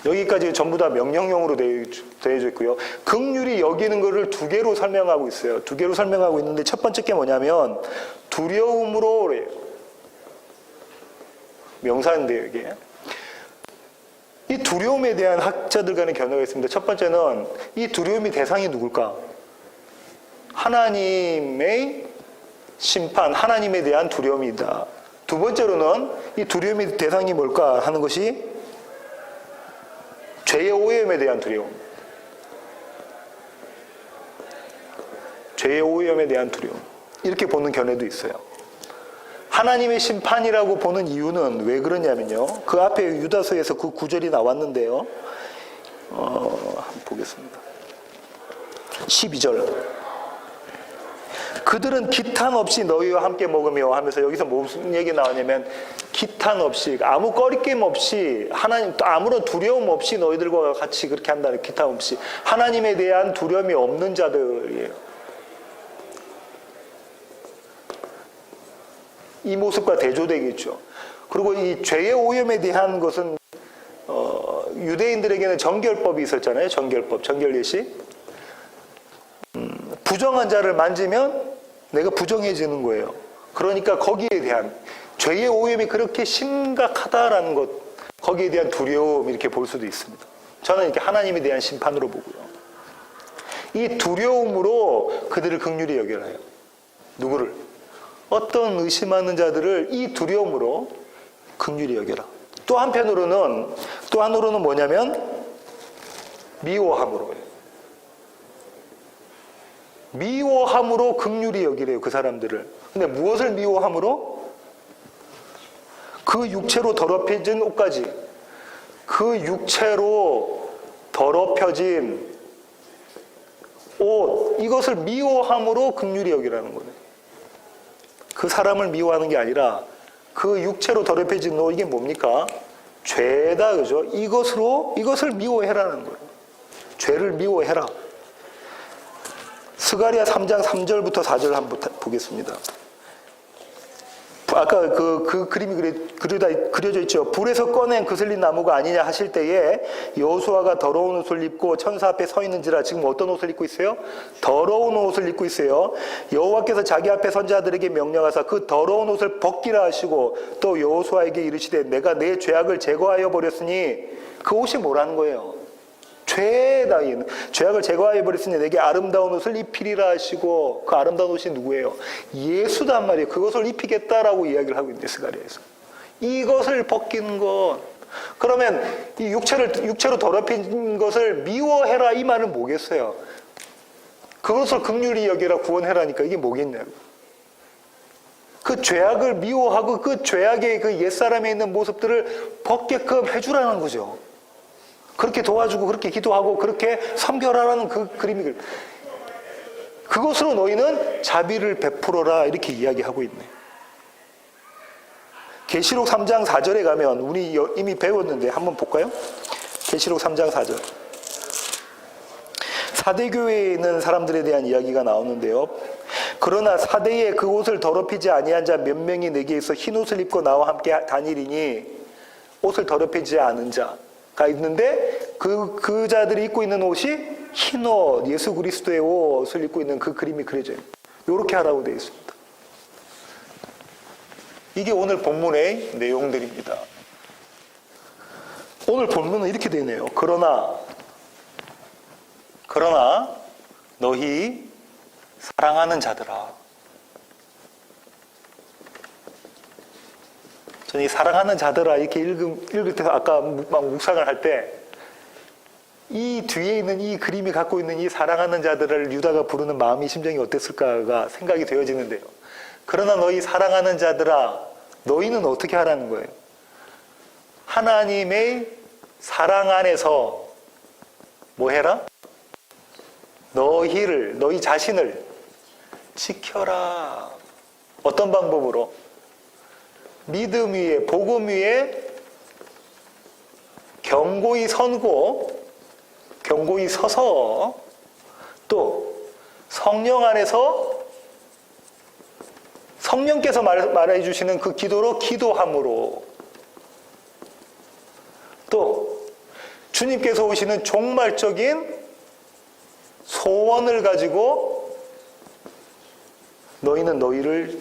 여기까지 전부 다 명령형으로 되어져 있고요. 긍휼히 여기는 것을 두 개로 설명하고 있어요. 두 개로 설명하고 있는데 첫 번째 게 뭐냐면 두려움으로 그래요. 명사인데요, 이게. 이 두려움에 대한 학자들 간의 견해가 있습니다. 첫 번째는 이 두려움의 대상이 누굴까? 하나님의 심판, 하나님에 대한 두려움이다. 두 번째로는 이 두려움의 대상이 뭘까 하는 것이 죄의 오염에 대한 두려움. 죄의 오염에 대한 두려움. 이렇게 보는 견해도 있어요. 하나님의 심판이라고 보는 이유는 왜 그러냐면요. 그 앞에 유다서에서 그 구절이 나왔는데요. 한번 보겠습니다. 12절. 그들은 기탄 없이 너희와 함께 먹으며 하면서 여기서 무슨 얘기 나오냐면 기탄 없이, 아무 꺼리낌 없이, 하나님 아무런 두려움 없이 너희들과 같이 그렇게 한다는, 기탄 없이 하나님에 대한 두려움이 없는 자들이에요. 이 모습과 대조되겠죠. 그리고 이 죄의 오염에 대한 것은 유대인들에게는 정결법이 있었잖아요. 정결법, 정결예식. 부정한 자를 만지면 내가 부정해지는 거예요. 그러니까 거기에 대한 죄의 오염이 그렇게 심각하다라는 것, 거기에 대한 두려움, 이렇게 볼 수도 있습니다. 저는 이렇게 하나님에 대한 심판으로 보고요. 이 두려움으로 그들을 긍휼히 여겨라요. 누구를? 어떤 의심하는 자들을 이 두려움으로 긍휼히 여겨라. 또 한으로는 뭐냐면 미워함으로예요. 미워함으로 긍휼히 여기래요, 그 사람들을. 근데 무엇을 미워함으로? 그 육체로 더럽혀진 옷까지, 그 육체로 더럽혀진 옷, 이것을 미워함으로 긍휼히 여기라는 거예요. 그 사람을 미워하는 게 아니라 그 육체로 더럽혀진 옷, 이게 뭡니까? 죄다, 그죠? 이것을 미워해라는 거예요. 죄를 미워해라. 스가랴 3장 3절부터 4절 한번 보겠습니다. 아까 그 그림이 그려져 있죠. 불에서 꺼낸 그슬린 나무가 아니냐 하실 때에 여호수아가 더러운 옷을 입고 천사 앞에 서 있는지라. 지금 어떤 옷을 입고 있어요? 더러운 옷을 입고 있어요. 여호와께서 자기 앞에 선자들에게 명령하사 그 더러운 옷을 벗기라 하시고 또 여호수아에게 이르시되 내가 내 죄악을 제거하여 버렸으니, 그 옷이 뭐라는 거예요? 죄다. 죄악을 제거하여 버렸으니 내게 아름다운 옷을 입히리라 하시고, 그 아름다운 옷이 누구예요? 예수단 말이에요. 그것을 입히겠다라고 이야기를 하고 있는데, 스가랴에서 이것을 벗기는 것. 그러면 이 육체로 더럽힌 것을 미워해라, 이 말은 뭐겠어요? 그것을 긍휼히 여기라, 구원해라니까 이게 뭐겠냐고. 그 죄악을 미워하고 그 죄악의 그 옛사람에 있는 모습들을 벗게끔 해주라는 거죠. 그렇게 도와주고 그렇게 기도하고 그렇게 섬겨라라는 그 그림이, 그것으로 너희는 자비를 베풀어라, 이렇게 이야기하고 있네. 계시록 3장 4절에 가면 우리 이미 배웠는데 한번 볼까요? 계시록 3장 4절. 사대교회에 있는 사람들에 대한 이야기가 나오는데요. 그러나 사대에 그 옷을 더럽히지 아니한 자 몇 명이 내게 있어 흰 옷을 입고 나와 함께 다니리니, 옷을 더럽히지 않은 자가 있는데 그 자들이 입고 있는 옷이 흰 옷, 예수 그리스도의 옷을 입고 있는 그 그림이 그려져요. 이렇게 하라고 되어 있습니다. 이게 오늘 본문의 내용들입니다. 오늘 본문은 이렇게 되네요. 그러나 너희 사랑하는 자들아. 저는 이 사랑하는 자들아 이렇게 읽을 때, 아까 막 묵상을 할 때 이 뒤에 있는 이 그림이 갖고 있는 이 사랑하는 자들을 유다가 부르는 마음이, 심정이 어땠을까가 생각이 되어지는데요. 그러나 너희 사랑하는 자들아, 너희는 어떻게 하라는 거예요? 하나님의 사랑 안에서 뭐 해라? 너희 자신을 지켜라. 어떤 방법으로? 믿음 위에, 복음 위에 견고히 서서, 또 성령 안에서 성령께서 말해 주시는 그 기도로 기도함으로, 또 주님께서 오시는 종말적인 소원을 가지고 너희는 너희를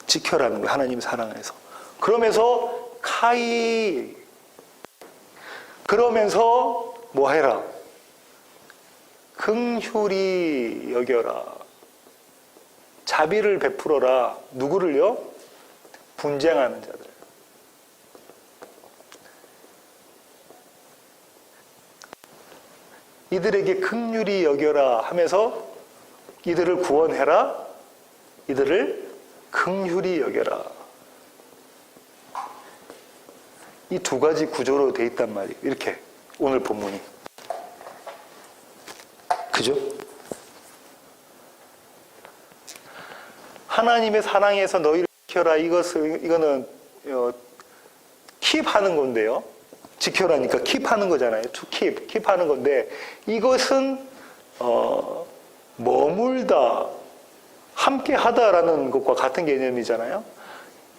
지켜라는 거예요. 하나님 사랑 안에서. 그러면서 그러면서 뭐 해라? 긍휼히 여겨라. 자비를 베풀어라. 누구를요? 분쟁하는 자들. 이들에게 긍휼히 여겨라 하면서 이들을 구원해라. 이들을 긍휼히 여겨라. 이 두 가지 구조로 돼 있단 말이에요. 이렇게 오늘 본문이. 그죠? 하나님의 사랑에서 너희를 지켜라. 이거는 킵하는 건데요. 지켜라니까 킵하는 거잖아요. to keep, 킵하는 건데, 이것은 머물다, 함께 하다라는 것과 같은 개념이잖아요.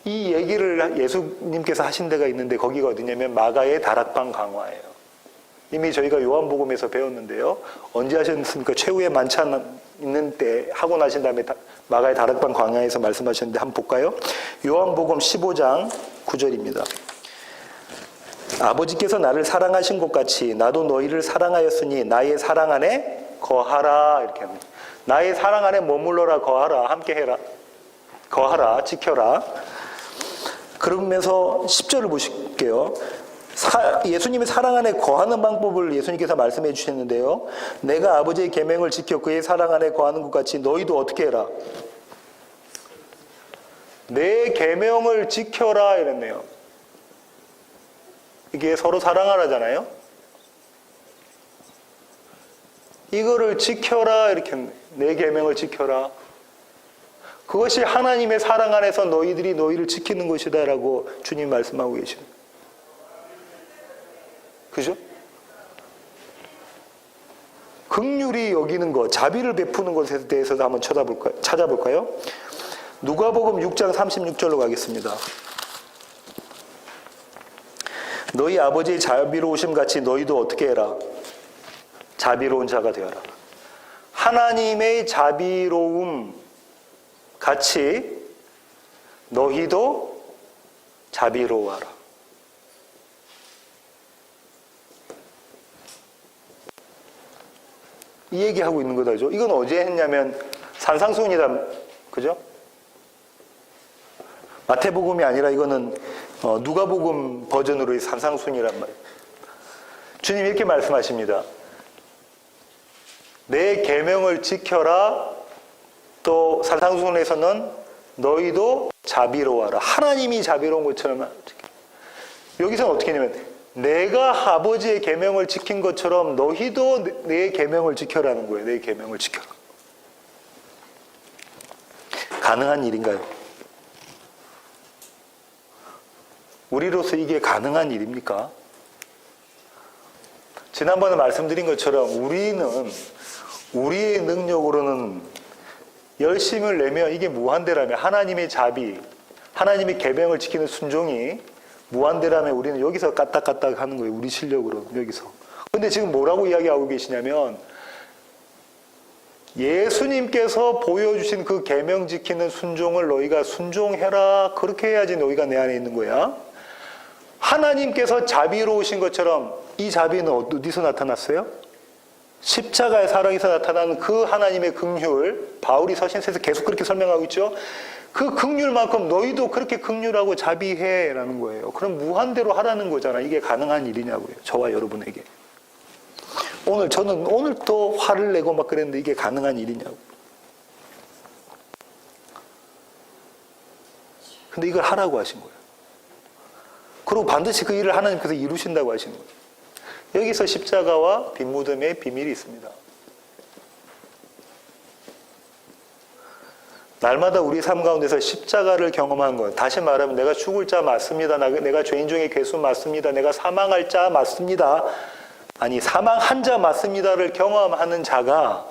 이 얘기를 예수님께서 하신 데가 있는데, 거기가 어디냐면 마가의 다락방 강화예요. 이미 저희가 요한복음에서 배웠는데요. 언제 하셨습니까? 최후의 만찬 있는 때 하고 나신 다음에 마가의 다락방 강화에서 말씀하셨는데, 한번 볼까요? 요한복음 15장 9절입니다. 아버지께서 나를 사랑하신 것 같이 나도 너희를 사랑하였으니 나의 사랑 안에 거하라. 이렇게 합니다. 나의 사랑 안에 머물러라, 거하라, 함께 해라, 거하라, 지켜라. 그러면서 10절을 보실게요. 예수님의 사랑 안에 거하는 방법을 예수님께서 말씀해 주셨는데요. 내가 아버지의 계명을 지켜 그의 사랑 안에 거하는 것 같이 너희도 어떻게 해라? 내 계명을 지켜라 이랬네요. 이게 서로 사랑하라잖아요. 이거를 지켜라 이렇게 했네. 내 계명을 지켜라. 그것이 하나님의 사랑 안에서 너희들이 너희를 지키는 것이다라고 주님 말씀하고 계십니다. 그죠? 긍휼히 여기는 것, 자비를 베푸는 것에 대해서도 한번 찾아볼까요? 누가복음 6장 36절로 가겠습니다. 너희 아버지의 자비로우심 같이 너희도 어떻게 해라? 자비로운 자가 되어라. 하나님의 자비로움 같이 너희도 자비로워하라. 이 얘기하고 있는 거죠. 이건 어제 했냐면 산상수훈이다. 그죠? 마태복음이 아니라 이거는 누가복음 버전으로의 산상수훈이란 말이에요. 주님 이렇게 말씀하십니다. 내 계명을 지켜라. 또 산상수훈에서는 너희도 자비로워하라. 하나님이 자비로운 것처럼. 여기서는 어떻게 했냐면 내가 아버지의 계명을 지킨 것처럼 너희도 내 계명을 지켜라는 거예요. 내 계명을 지켜라. 가능한 일인가요? 우리로서 이게 가능한 일입니까? 지난번에 말씀드린 것처럼 우리는 우리의 능력으로는 열심을 내면 이게 무한대라면 하나님의 자비, 하나님의 계명을 지키는 순종이 무한대라면 우리는 여기서 까딱까딱 하는 거예요. 우리 실력으로 여기서. 근데 지금 뭐라고 이야기하고 계시냐면 예수님께서 보여주신 그 계명 지키는 순종을 너희가 순종해라. 그렇게 해야지 너희가 내 안에 있는 거야. 하나님께서 자비로우신 것처럼 이 자비는 어디서 나타났어요? 십자가의 사랑에서 나타나는 그 하나님의 긍휼, 바울이 서신서에서 계속 그렇게 설명하고 있죠. 그 긍휼만큼 너희도 그렇게 긍휼하고 자비해라는 거예요. 그럼 무한대로 하라는 거잖아. 이게 가능한 일이냐고요. 저와 여러분에게. 저는 오늘 또 화를 내고 막 그랬는데 이게 가능한 일이냐고. 근데 이걸 하라고 하신 거예요. 그리고 반드시 그 일을 하나님께서 이루신다고 하시는 거예요. 여기서 십자가와 빈무덤의 비밀이 있습니다. 날마다 우리 삶 가운데서 십자가를 경험한 것. 다시 말하면 내가 죽을 자 맞습니다. 내가 죄인 중에 괴수 맞습니다. 내가 사망할 자 맞습니다. 아니 사망한 자 맞습니다를 경험하는 자가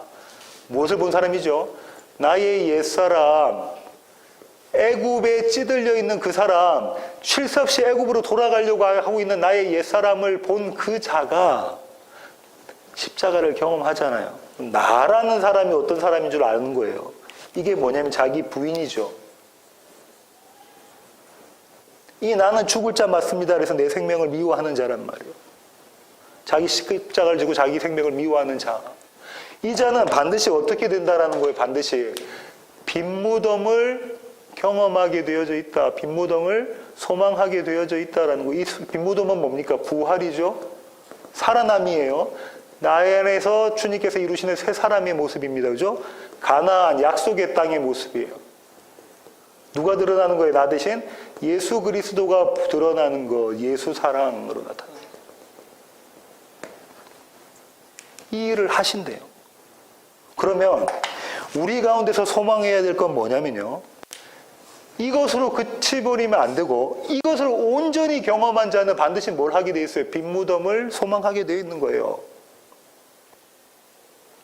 무엇을 본 사람이죠? 나의 옛사람, 애굽에 찌들려 있는 그 사람, 쉴 새 없이 애굽으로 돌아가려고 하고 있는 나의 옛사람을 본 그 자가 십자가를 경험하잖아요. 나라는 사람이 어떤 사람인 줄 아는 거예요. 이게 뭐냐면 자기 부인이죠. 이 나는 죽을 자 맞습니다. 그래서 내 생명을 미워하는 자란 말이에요. 자기 십자가를 지고 자기 생명을 미워하는 자. 이 자는 반드시 어떻게 된다라는 거예요. 반드시 빈무덤을 경험하게 되어져 있다. 빈무덤을 소망하게 되어져 있다라는 거. 이 빈무덤은 뭡니까? 부활이죠. 살아남이에요. 나 안에서 주님께서 이루시는 새 사람의 모습입니다. 그죠? 가나안 약속의 땅의 모습이에요. 누가 드러나는 거예요? 나 대신 예수 그리스도가 드러나는 거. 예수 사랑으로 나타나는 거예요. 이 일을 하신대요. 그러면 우리 가운데서 소망해야 될 건 뭐냐면요. 이것으로 그치버리면 안 되고 이것을 온전히 경험한 자는 반드시 뭘 하게 돼 있어요? 빈무덤을 소망하게 돼 있는 거예요.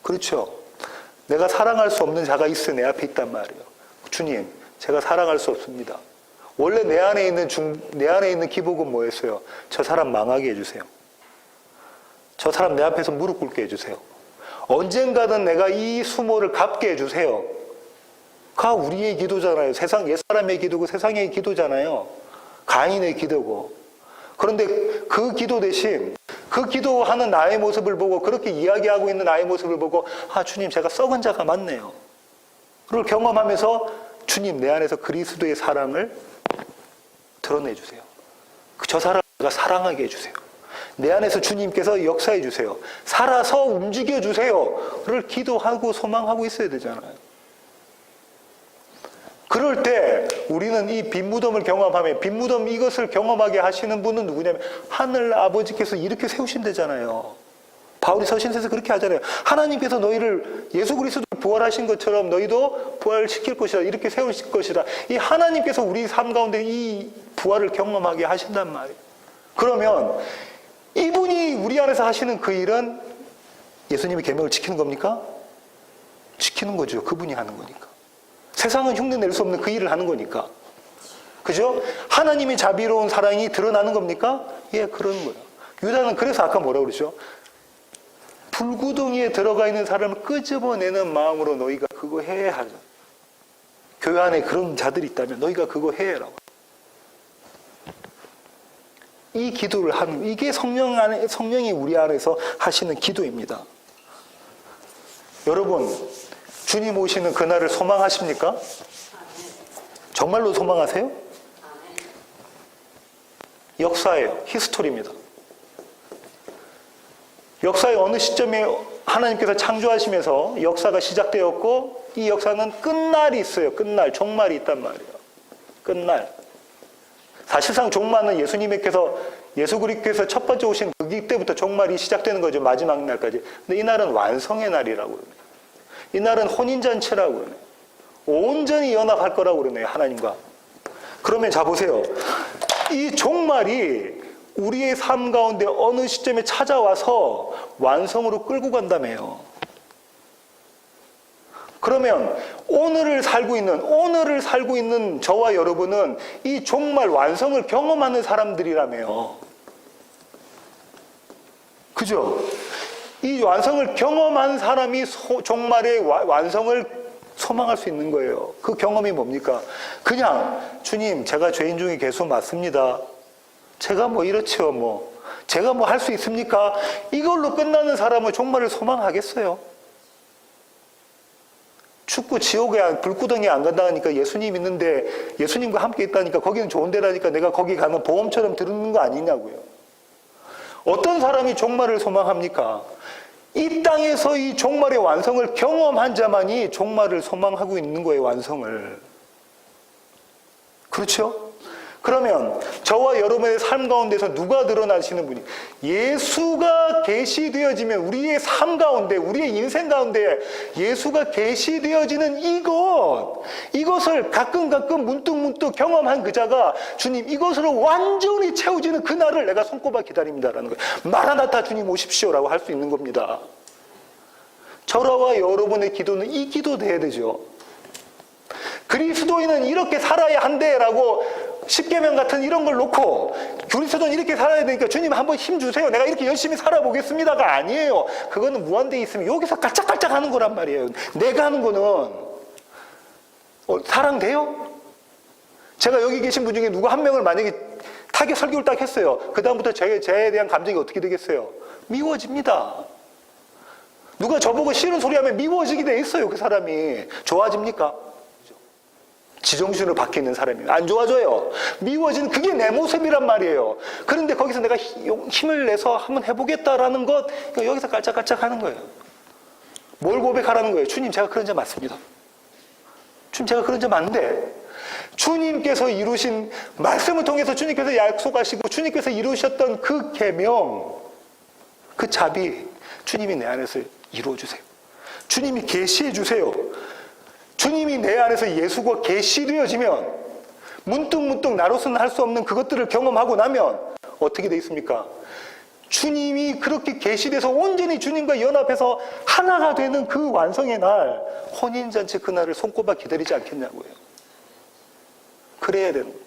그렇죠? 내가 사랑할 수 없는 자가 있어요. 내 앞에 있단 말이에요. 주님, 제가 사랑할 수 없습니다. 원래 내 안에 있는 기복은 뭐였어요? 저 사람 망하게 해주세요. 저 사람 내 앞에서 무릎 꿇게 해주세요. 언젠가는 내가 이 수모를 갚게 해주세요. 가 우리의 기도잖아요. 옛사람의 기도고 세상의 기도잖아요. 가인의 기도고. 그런데 그 기도 대신 그 기도하는 나의 모습을 보고 그렇게 이야기하고 있는 나의 모습을 보고 주님 제가 썩은 자가 맞네요. 그걸 경험하면서 주님 내 안에서 그리스도의 사랑을 드러내주세요. 저 사람을 사랑하게 해주세요. 내 안에서 주님께서 역사해 주세요. 살아서 움직여 주세요. 그걸 기도하고 소망하고 있어야 되잖아요. 그럴 때 우리는 이 빈무덤을 경험하며 빈무덤 이것을 경험하게 하시는 분은 누구냐면 하늘 아버지께서 이렇게 세우신대잖아요. 바울이 서신서에서 그렇게 하잖아요. 하나님께서 너희를 예수 그리스도 부활하신 것처럼 너희도 부활시킬 것이다. 이렇게 세우실 것이다. 이 하나님께서 우리 삶 가운데 이 부활을 경험하게 하신단 말이에요. 그러면 이분이 우리 안에서 하시는 그 일은 예수님의 계명을 지키는 겁니까? 지키는 거죠. 그분이 하는 거니까. 세상은 흉내 낼 수 없는 그 일을 하는 거니까. 그죠? 하나님의 자비로운 사랑이 드러나는 겁니까? 예, 그런 거예요. 유다는 그래서 아까 뭐라고 그러죠? 불구덩이에 들어가 있는 사람을 끄집어내는 마음으로 너희가 그거 해야 하죠. 교회 안에 그런 자들이 있다면 너희가 그거 해라고. 이 기도를 하는, 이게 성령이 우리 안에서 하시는 기도입니다. 여러분, 주님 오시는 그날을 소망하십니까? 정말로 소망하세요? 역사예요. 히스토리입니다. 역사의 어느 시점에 하나님께서 창조하시면서 역사가 시작되었고, 이 역사는 끝날이 있어요. 끝날, 종말이 있단 말이에요. 끝날. 사실상 종말은 예수 그리스도께서 첫 번째 오신 그 때부터 종말이 시작되는 거죠. 마지막 날까지. 근데 이 날은 완성의 날이라고 그러네요. 이 날은 혼인잔치라고 그러네요. 온전히 연합할 거라고 그러네요. 하나님과. 그러면 자 보세요. 이 종말이 우리의 삶 가운데 어느 시점에 찾아와서 완성으로 끌고 간다며요. 그러면 오늘을 살고 있는 저와 여러분은 이 종말 완성을 경험하는 사람들이라며요. 그죠? 이 완성을 경험한 사람이 종말의 완성을 소망할 수 있는 거예요. 그 경험이 뭡니까? 그냥 주님, 제가 죄인 중에 괴수 맞습니다. 제가 뭐 이렇죠, 제가 뭐 할 수 있습니까? 이걸로 끝나는 사람은 종말을 소망하겠어요? 춥고 지옥에 불구덩이에 안 간다니까 예수님 있는데 예수님과 함께 있다니까 거기는 좋은 데라니까 내가 거기 가면 보험처럼 들은 거 아니냐고요. 어떤 사람이 종말을 소망합니까? 이 땅에서 이 종말의 완성을 경험한 자만이 종말을 소망하고 있는 거예요. 완성을. 그렇죠? 그러면 저와 여러분의 삶 가운데서 누가 드러나시는 분이? 예수가 계시되어지면 우리의 삶 가운데, 우리의 인생 가운데 예수가 계시되어지는 이것을 가끔 문득 경험한 그 자가 주님 이것으로 완전히 채워지는 그날을 내가 손꼽아 기다립니다라는 거예요. 마라나타 주님 오십시오라고 할 수 있는 겁니다. 저와 여러분의 기도는 이 기도 돼야 되죠. 그리스도인은 이렇게 살아야 한대라고 십계명 같은 이런 걸 놓고 그리스도는 이렇게 살아야 되니까 주님 한번 힘 주세요. 내가 이렇게 열심히 살아보겠습니다가 아니에요. 그거는 무한대에 있으면 여기서 깔짝깔짝 하는 거란 말이에요. 내가 하는 거는 사랑돼요? 제가 여기 계신 분 중에 누구 한 명을 만약에 타겟 설교를 딱 했어요. 그 다음부터 저에 대한 감정이 어떻게 되겠어요? 미워집니다. 누가 저보고 싫은 소리 하면 미워지게 돼 있어요. 그 사람이. 좋아집니까? 지정신으로 바뀌는 사람이 안 좋아져요. 미워지는 그게 내 모습이란 말이에요. 그런데 거기서 내가 힘을 내서 한번 해보겠다라는 것, 여기서 깔짝깔짝 하는 거예요. 뭘 고백하라는 거예요? 주님, 제가 그런 자 맞습니다. 주님, 제가 그런 자 맞는데 주님께서 이루신 말씀을 통해서 주님께서 약속하시고 주님께서 이루셨던 그 계명, 그 자비, 주님이 내 안에서 이루어주세요. 주님이 계시해 주세요. 주님이 내 안에서 예수가 계시되어지면 문득 나로서는 할 수 없는 그것들을 경험하고 나면 어떻게 돼 있습니까? 주님이 그렇게 계시돼서 온전히 주님과 연합해서 하나가 되는 그 완성의 날, 혼인잔치 그날을 손꼽아 기다리지 않겠냐고요. 그래야 되는 거예요.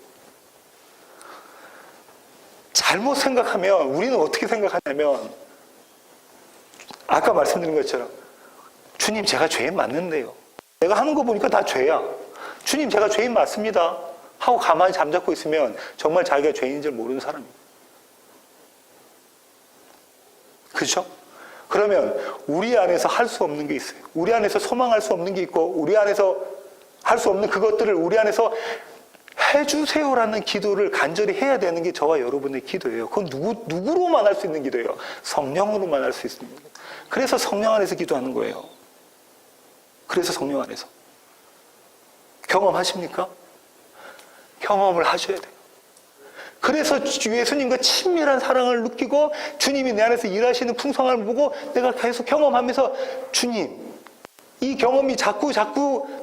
잘못 생각하면 우리는 어떻게 생각하냐면 아까 말씀드린 것처럼 주님, 제가 죄인 맞는데요. 내가 하는 거 보니까 다 죄야. 주님, 제가 죄인 맞습니다. 하고 가만히 잠자코 있으면 정말 자기가 죄인인 줄 모르는 사람입니다. 그렇죠? 그러면 우리 안에서 할 수 없는 게 있어요. 우리 안에서 소망할 수 없는 게 있고 우리 안에서 할 수 없는 그것들을 우리 안에서 해주세요라는 기도를 간절히 해야 되는 게 저와 여러분의 기도예요. 그건 누구로만 할 수 있는 기도예요? 성령으로만 할 수 있습니다. 그래서 성령 안에서 기도하는 거예요. 그래서 성령 안에서. 경험하십니까? 경험을 하셔야 돼요. 그래서 예수님과 친밀한 사랑을 느끼고 주님이 내 안에서 일하시는 풍성함을 보고 내가 계속 경험하면서 주님, 이 경험이 자꾸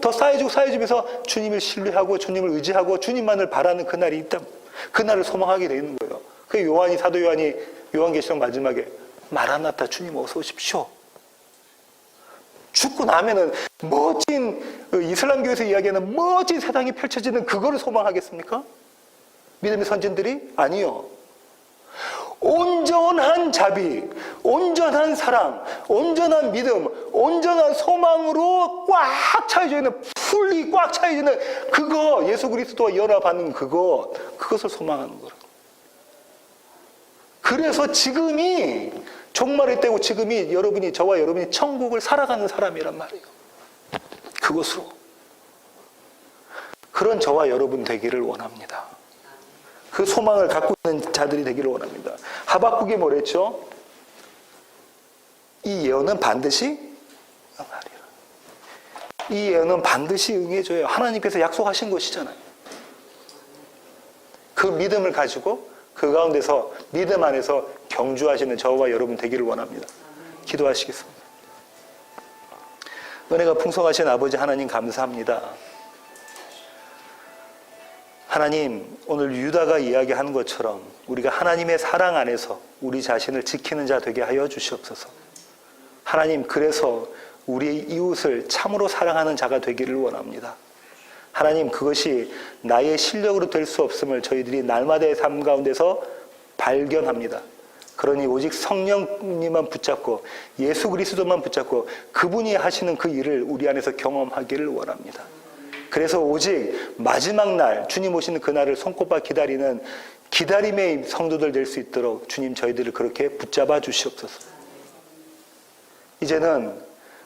더 쌓여지면서 주님을 신뢰하고 주님을 의지하고 주님만을 바라는 그날이 있다. 그날을 소망하게 되는 거예요. 그 사도 요한이 요한계시록 마지막에 마라나타 주님 어서 오십시오 죽고 나면은 멋진 이슬람교에서 이야기하는 멋진 세상이 펼쳐지는 그거를 소망하겠습니까? 믿음의 선진들이? 아니요. 온전한 자비, 온전한 사랑, 온전한 믿음, 온전한 소망으로 꽉 차여져 있는, 풀이 꽉 차여져 있는 그거, 예수 그리스도와 연합하는 그것을 소망하는 거라. 그래서 지금이 종말의 때고 지금이 저와 여러분이 천국을 살아가는 사람이란 말이에요. 그것으로. 그런 저와 여러분 되기를 원합니다. 그 소망을 갖고 있는 자들이 되기를 원합니다. 하박국이 뭐랬죠? 이 예언은 반드시 응하리라. 이 예언은 반드시 응해줘요. 하나님께서 약속하신 것이잖아요. 그 믿음을 가지고 그 가운데서 믿음 안에서 경주하시는 저와 여러분 되기를 원합니다. 기도하시겠습니다. 은혜가 풍성하신 아버지 하나님 감사합니다. 하나님, 오늘 유다가 이야기한 것처럼 우리가 하나님의 사랑 안에서 우리 자신을 지키는 자 되게 하여 주시옵소서. 하나님, 그래서 우리의 이웃을 참으로 사랑하는 자가 되기를 원합니다. 하나님, 그것이 나의 실력으로 될 수 없음을 저희들이 날마다의 삶 가운데서 발견합니다. 그러니 오직 성령님만 붙잡고 예수 그리스도만 붙잡고 그분이 하시는 그 일을 우리 안에서 경험하기를 원합니다. 그래서 오직 마지막 날, 주님 오시는 그날을 손꼽아 기다리는 기다림의 성도들 될 수 있도록 주님 저희들을 그렇게 붙잡아 주시옵소서. 이제는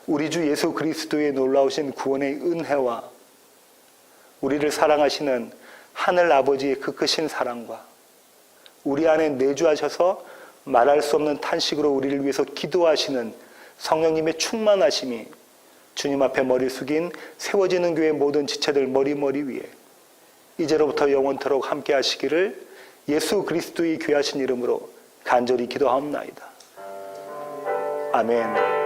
우리 주 예수 그리스도의 놀라우신 구원의 은혜와 우리를 사랑하시는 하늘 아버지의 그 크신 사랑과 우리 안에 내주하셔서 말할 수 없는 탄식으로 우리를 위해서 기도하시는 성령님의 충만하심이 주님 앞에 머리 숙인 세워지는 교회 모든 지체들 머리 위에 이제로부터 영원토록 함께 하시기를 예수 그리스도의 귀하신 이름으로 간절히 기도하옵나이다. 아멘.